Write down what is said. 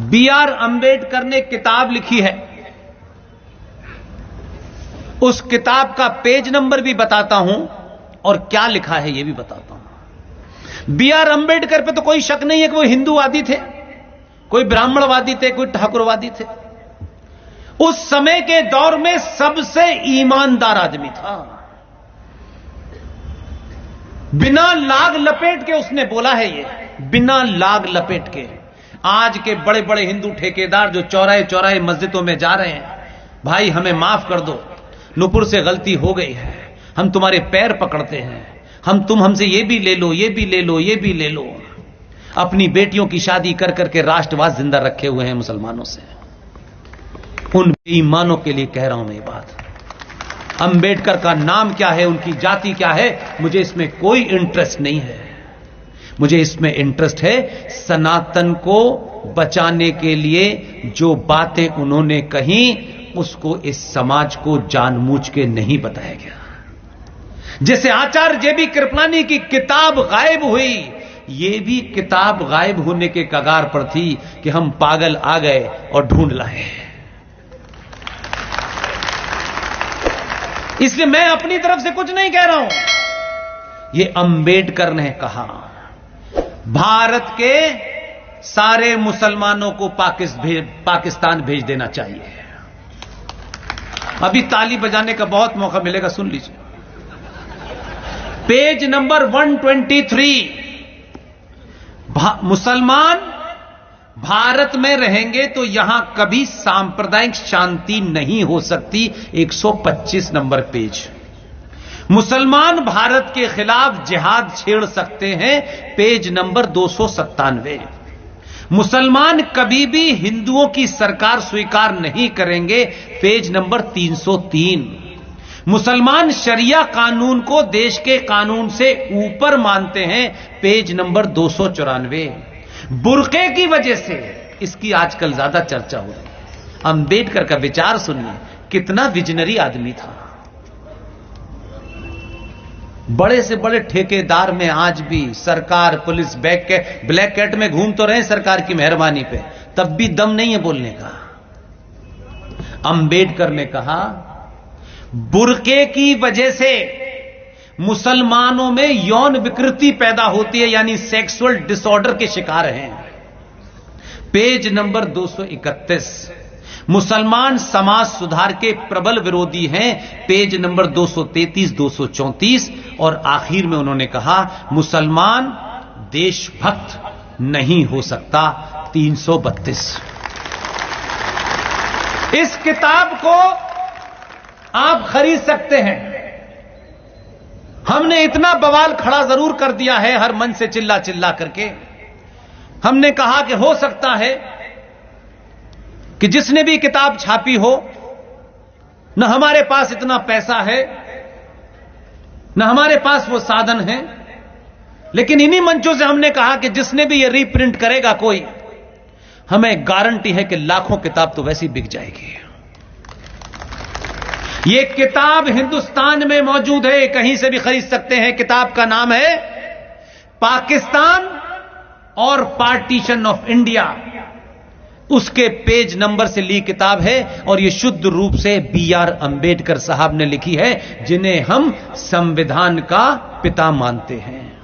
B.R. Ambedkar ने किताब लिखी है, उस किताब का पेज नंबर भी बताता हूं और क्या लिखा है यह भी बताता हूं। B.R. अंबेडकर पे तो कोई शक नहीं है कि वो हिंदूवादी थे, कोई ब्राह्मणवादी थे, कोई ठाकुरवादी थे। उस समय के दौर में सबसे ईमानदार आदमी था। बिना लाग लपेट के उसने बोला है, ये बिना लाग लपेट के। आज के बड़े बड़े हिंदू ठेकेदार जो चौराहे चौराहे मस्जिदों में जा रहे हैं, भाई हमें माफ कर दो, नुपुर से गलती हो गई है, हम तुम्हारे पैर पकड़ते हैं, तुम हमसे ये भी ले लो, ये भी ले लो, ये भी ले लो। अपनी बेटियों की शादी कर करके राष्ट्रवाद जिंदा रखे हुए हैं मुसलमानों से। उन बेईमानों के लिए कह रहा हूं मैं ये बात। अंबेडकर का नाम क्या है, उनकी जाति क्या है, मुझे इसमें कोई इंटरेस्ट नहीं है। मुझे इसमें इंटरेस्ट है सनातन को बचाने के लिए जो बातें उन्होंने कही, उसको इस समाज को जानबूझ के नहीं बताया गया। जैसे आचार्य जेबी कृपलानी की किताब गायब हुई, ये भी किताब गायब होने के कगार पर थी कि हम पागल आ गए और ढूंढ लाए। इसलिए मैं अपनी तरफ से कुछ नहीं कह रहा हूं, ये अंबेडकर ने कहा। भारत के सारे मुसलमानों को पाकिस्तान भेज देना चाहिए। अभी ताली बजाने का बहुत मौका मिलेगा, सुन लीजिए। पेज नंबर 123, मुसलमान भारत में रहेंगे तो यहां कभी सांप्रदायिक शांति नहीं हो सकती। 125 नंबर पेज। मुसलमान भारत के खिलाफ जिहाद छेड़ सकते हैं, पेज नंबर 297। मुसलमान कभी भी हिंदुओं की सरकार स्वीकार नहीं करेंगे, पेज नंबर 303। मुसलमान शरिया कानून को देश के कानून से ऊपर मानते हैं, पेज नंबर 294। बुर्के की वजह से इसकी आजकल ज्यादा चर्चा हो रही है। अंबेडकर का विचार सुनिए, कितना विजनरी आदमी था। बड़े से बड़े ठेकेदार में आज भी सरकार, पुलिस ब्लैक कैट में घूम तो रहे सरकार की मेहरबानी पे, तब भी दम नहीं है बोलने का। अंबेडकर ने कहा बुर्के की वजह से मुसलमानों में यौन विकृति पैदा होती है, यानी सेक्सुअल डिसऑर्डर के शिकार हैं, पेज नंबर 231। मुसलमान समाज सुधार के प्रबल विरोधी हैं, पेज नंबर 233, 234। और आखिर में उन्होंने कहा मुसलमान देशभक्त नहीं हो सकता, 332। इस किताब को आप खरीद सकते हैं। हमने इतना बवाल खड़ा जरूर कर दिया है हर मन से चिल्ला चिल्ला करके। हमने कहा कि हो सकता है कि जिसने भी किताब छापी हो, न हमारे पास इतना पैसा है, न हमारे पास वो साधन है, लेकिन इन्हीं मंचों से हमने कहा कि जिसने भी ये रीप्रिंट करेगा कोई, हमें गारंटी है कि लाखों किताब तो वैसी बिक जाएगी। ये किताब हिंदुस्तान में मौजूद है, कहीं से भी खरीद सकते हैं। किताब का नाम है पाकिस्तान और पार्टीशन ऑफ इंडिया। उसके पेज नंबर से ली किताब है और यह शुद्ध रूप से B.R. अंबेडकर साहब ने लिखी है, जिन्हें हम संविधान का पिता मानते हैं।